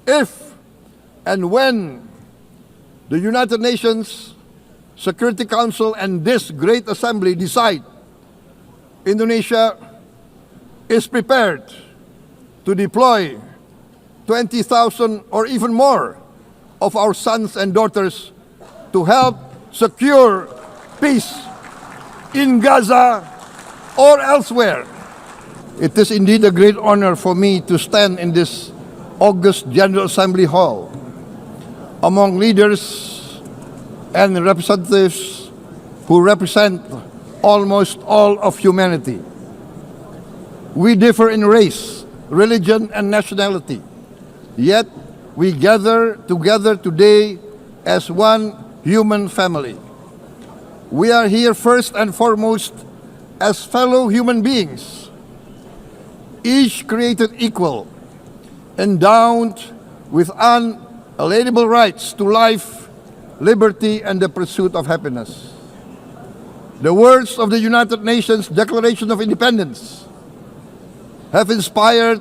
If and when the United Nations Security Council and this great assembly decide Indonesia is prepared to deploy 20,000 or even more of our sons and daughters to help secure peace in Gaza or elsewhere. It is indeed a great honor for me to stand in this August General Assembly Hall among leaders and representatives who represent almost all of humanity. We differ in race, religion, and nationality, yet we gather together today as one human family. We are here first and foremost as fellow human beings, each created equal, endowed with unalienable rights to life, liberty, and the pursuit of happiness. The words of the United Nations Declaration of Independence have inspired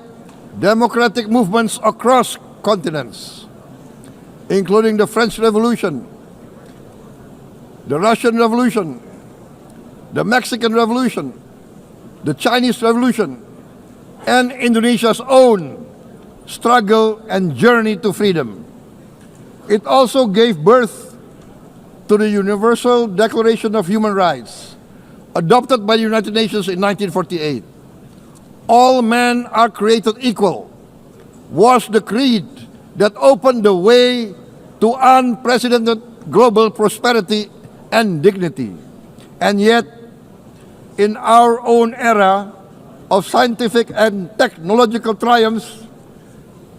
democratic movements across continents, including the French Revolution, the Russian Revolution, the Mexican Revolution, the Chinese Revolution, and Indonesia's own struggle and journey to freedom. It also gave birth to the Universal Declaration of Human Rights, adopted by the United Nations in 1948. All men are created equal was the creed that opened the way to unprecedented global prosperity and dignity. And yet, in our own era of scientific and technological triumphs,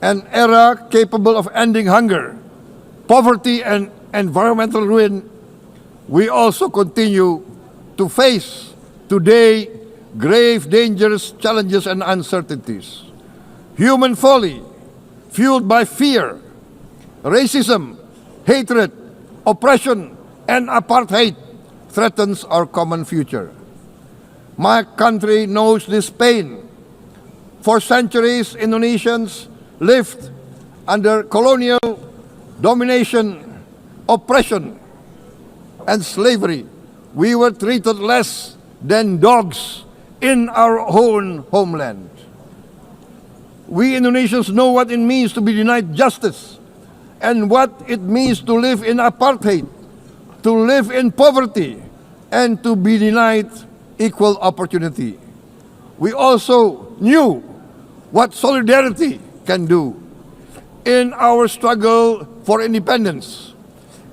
an era capable of ending hunger, poverty, and environmental ruin, we also continue to face today grave dangers, challenges, and uncertainties. Human folly, fueled by fear, racism, hatred, oppression, and apartheid, threatens our common future. My country knows this pain. For centuries, Indonesians lived under colonial domination, oppression, and slavery. We were treated less than dogs in our own homeland. We Indonesians know what it means to be denied justice and what it means to live in apartheid, to live in poverty, and to be denied equal opportunity. We also knew what solidarity can do in our struggle for independence,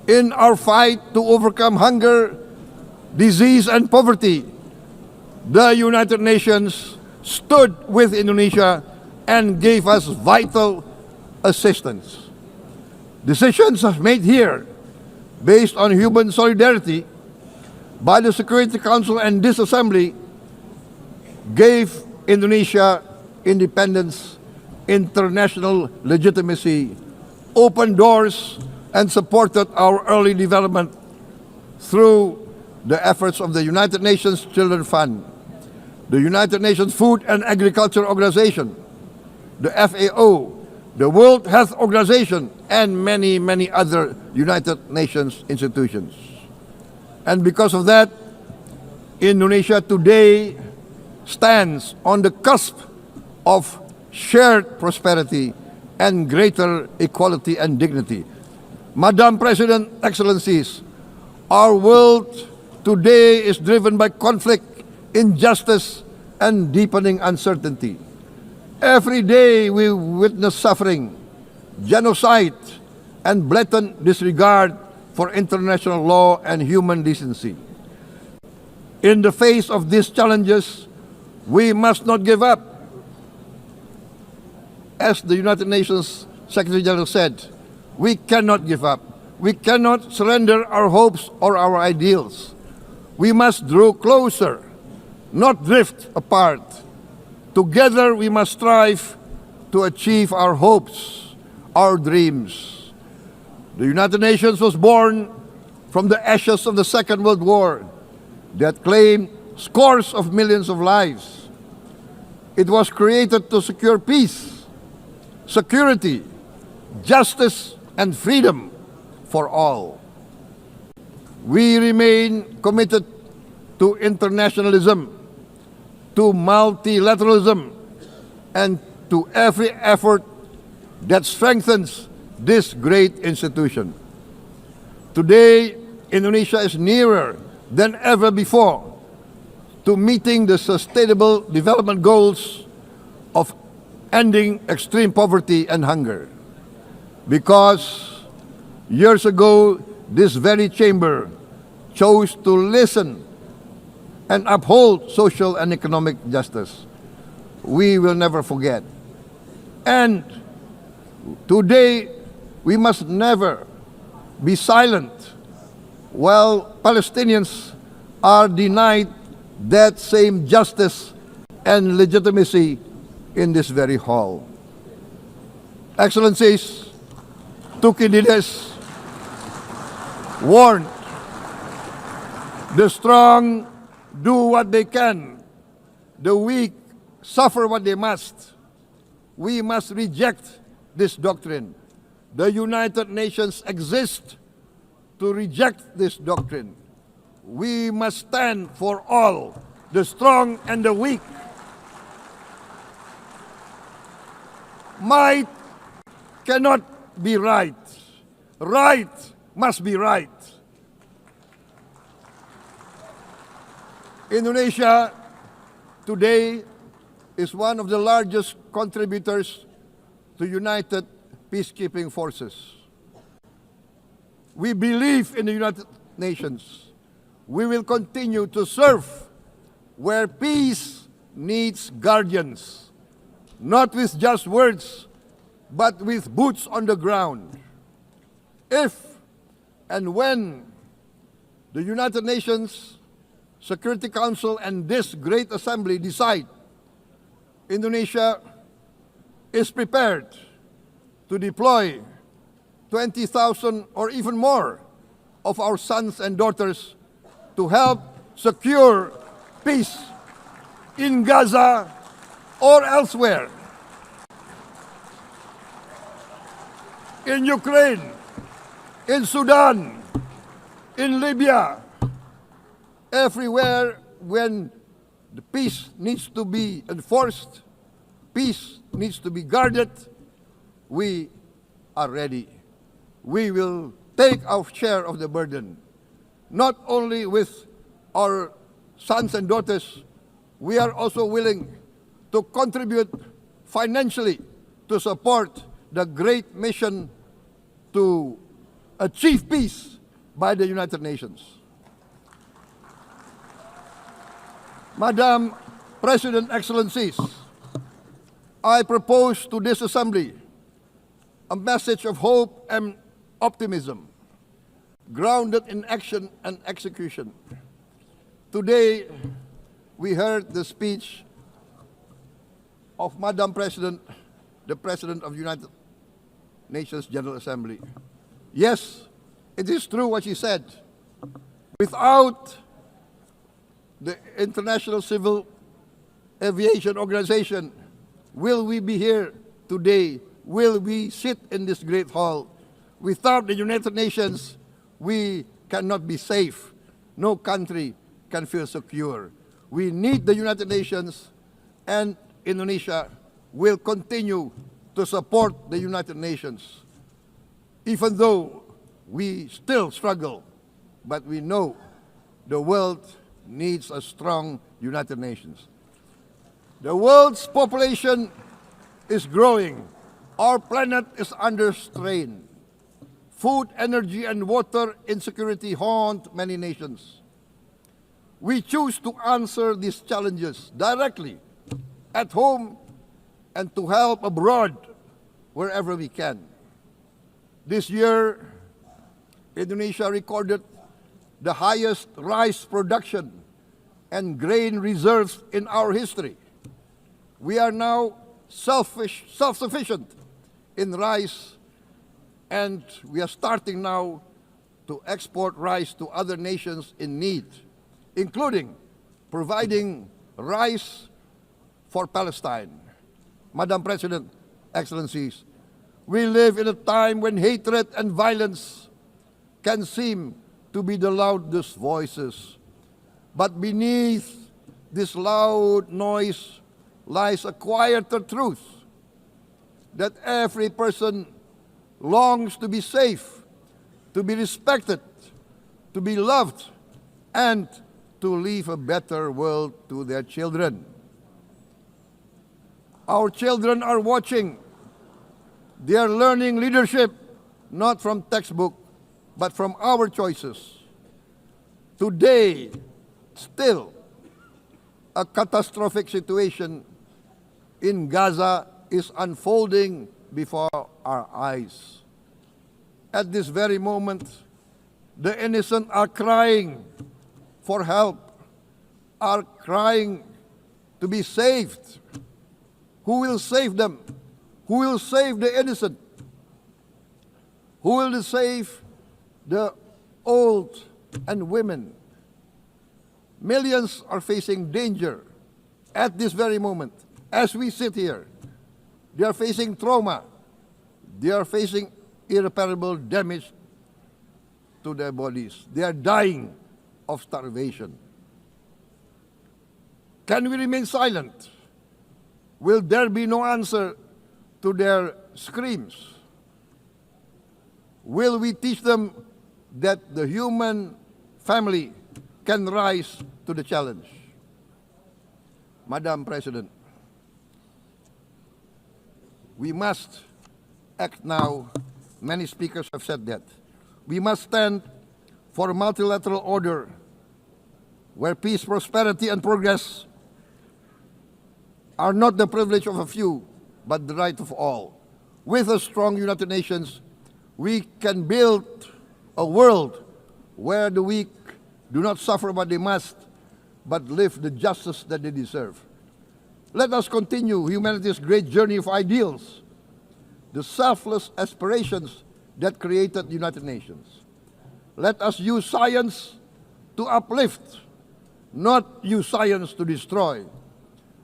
in our fight to overcome hunger, disease, and poverty. The United Nations stood with Indonesia and gave us vital assistance. Decisions made here based on human solidarity by the Security Council and this Assembly gave Indonesia independence, international legitimacy, opened doors, and supported our early development through the efforts of the United Nations Children Fund, the United Nations Food and Agriculture Organization, the FAO, the World Health Organization, and many, many other United Nations institutions. And because of that, Indonesia today stands on the cusp of shared prosperity and greater equality and dignity. Madam President, Excellencies, our world today is driven by conflict, injustice, and deepening uncertainty. Every day we witness suffering, genocide, and blatant disregard for international law and human decency. In the face of these challenges, we must not give up. As the United Nations Secretary General said, we cannot give up. We cannot surrender our hopes or our ideals. We must draw closer, not drift apart. Together we must strive to achieve our hopes, our dreams. The United Nations was born from the ashes of the Second World War that claimed scores of millions of lives. It was created to secure peace, security, justice and freedom for all. We remain committed to internationalism, to multilateralism, and to every effort that strengthens this great institution. Today, Indonesia is nearer than ever before to meeting the sustainable development goals of ending extreme poverty and hunger. Because years ago, this very chamber chose to listen and uphold social and economic justice. We will never forget. And today, we must never be silent while Palestinians are denied that same justice and legitimacy in this very hall. Excellencies, Thucydides warned, the strong do what they can, the weak suffer what they must. We must reject this doctrine. The United Nations exist to reject this doctrine. We must stand for all, the strong and the weak. Might cannot be right. Right must be right. Indonesia today is one of the largest contributors to United Peacekeeping Forces. We believe in the United Nations. We will continue to serve where peace needs guardians, not with just words, but with boots on the ground. If and when the United Nations Security Council and this great assembly decide Indonesia is prepared to deploy 20,000 or even more of our sons and daughters to help secure peace in Gaza or elsewhere, in Ukraine, in Sudan, in Libya, everywhere when the peace needs to be enforced, peace needs to be guarded, we are ready. We will take our share of the burden, not only with our sons and daughters, we are also willing to contribute financially to support the great mission to achieve peace by the United Nations. Madam President, Excellencies, I propose to this Assembly a message of hope and optimism, grounded in action and execution. Today, we heard the speech of Madam President, the President of the United Nations General Assembly. Yes, it is true what she said. Without the International Civil Aviation Organization, will we be here today? Will we sit in this great hall? Without the United Nations, we cannot be safe. No country can feel secure. We need the United Nations, and Indonesia will continue to support the United Nations. Even though we still struggle, but we know the world needs a strong United Nations. The world's population is growing. Our planet is under strain. Food, energy, and water insecurity haunt many nations. We choose to answer these challenges directly at home and to help abroad wherever we can. This year, Indonesia recorded the highest rice production and grain reserves in our history. We are now self-sufficient in rice, and we are starting now to export rice to other nations in need, including providing rice for Palestine. Madam President, Excellencies, We live in a time when hatred and violence can seem to be the loudest voices. But beneath this loud noise lies a quieter truth that every person longs to be safe, to be respected, to be loved, and to leave a better world to their children. Our children are watching. They are learning leadership not from textbook, but from our choices. Today, still, a catastrophic situation in Gaza is unfolding before our eyes. At this very moment, the innocent are crying for help, are crying to be saved. Who will save them? Who will save the innocent? Who will save the old and women? Millions are facing danger at this very moment. As we sit here, they are facing trauma. They are facing irreparable damage to their bodies. They are dying of starvation. Can we remain silent? Will there be no answer to their screams? Will we teach them that the human family can rise to the challenge? Madam President, we must act now. Many speakers have said that. We must stand for a multilateral order where peace, prosperity, and progress are not the privilege of a few, but the right of all. With a strong United Nations, we can build a world where the weak do not suffer what they must, but live the justice that they deserve. Let us continue humanity's great journey of ideals, the selfless aspirations that created the United Nations. Let us use science to uplift, not use science to destroy.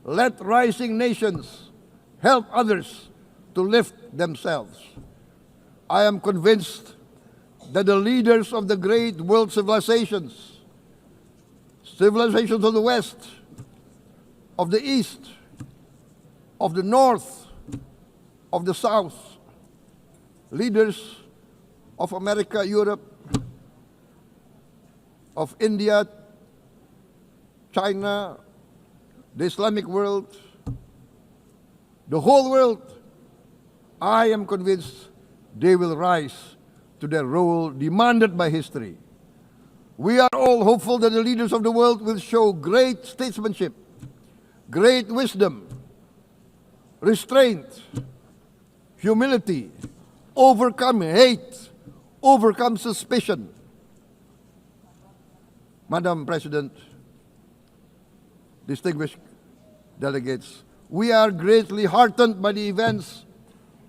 Let rising nations help others to lift themselves. I am convinced that the leaders of the great world civilizations, civilizations of the West, of the East, of the North, of the South, leaders of America, Europe, of India, China, the Islamic world, the whole world, I am convinced they will rise to their role demanded by history. We are all hopeful that the leaders of the world will show great statesmanship, great wisdom, restraint, humility, overcome hate, overcome suspicion. Madam President, distinguished delegates, we are greatly heartened by the events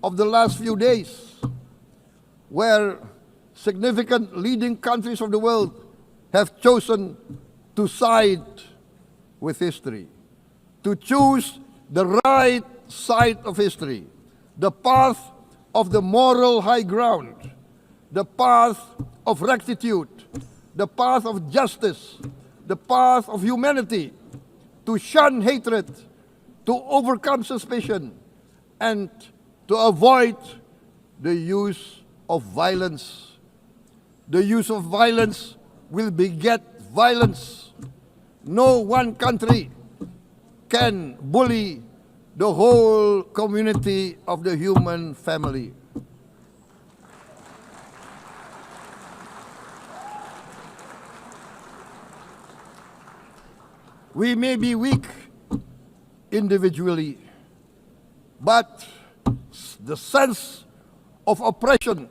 of the last few days, where significant leading countries of the world have chosen to side with history, to choose the right side of history, the path of the moral high ground, the path of rectitude, the path of justice, the path of humanity, to shun hatred, to overcome suspicion, and to avoid the use of violence. The use of violence will beget violence. No one country can bully the whole community of the human family. We may be weak individually, but the sense of oppression,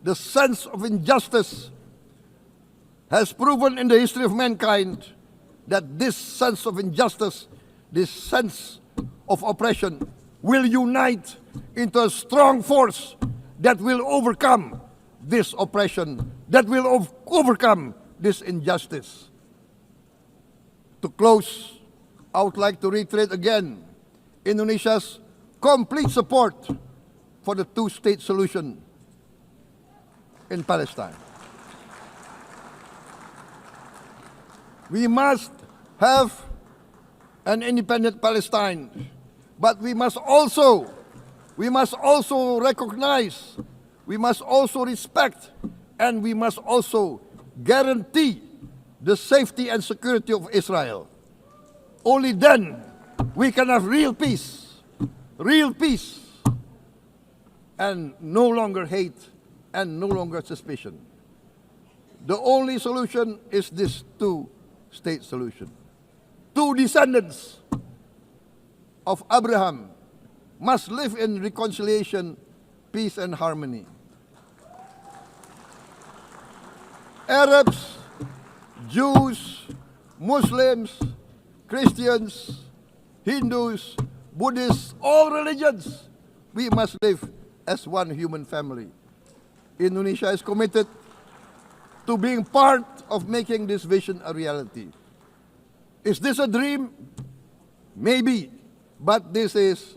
the sense of injustice has proven in the history of mankind that this sense of injustice, this sense of oppression will unite into a strong force that will overcome this oppression, that will overcome this injustice. To close, I would like to reiterate again Indonesia's complete support for the two-state solution in Palestine. We must have an independent Palestine, but we must also recognize, we must also respect, and we must also guarantee the safety and security of Israel. Only then we can have real peace, and no longer hate and no longer suspicion. The only solution is this two-state solution. Two descendants of Abraham must live in reconciliation, peace, and harmony. Arabs, Jews, Muslims, Christians, Hindus, Buddhists, all religions, we must live as one human family. Indonesia is committed to being part of making this vision a reality. Is this a dream? Maybe, but this is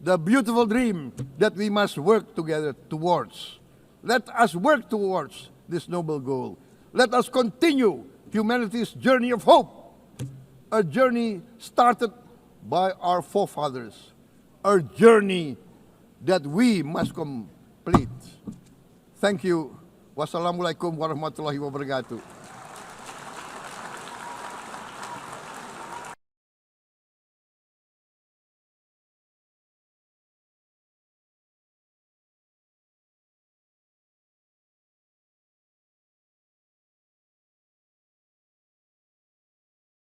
the beautiful dream that we must work together towards. Let us work towards this noble goal. Let us continue humanity's journey of hope, a journey started by our forefathers, a journey that we must complete. Thank you. Wassalamualaikum warahmatullahi wabarakatuh.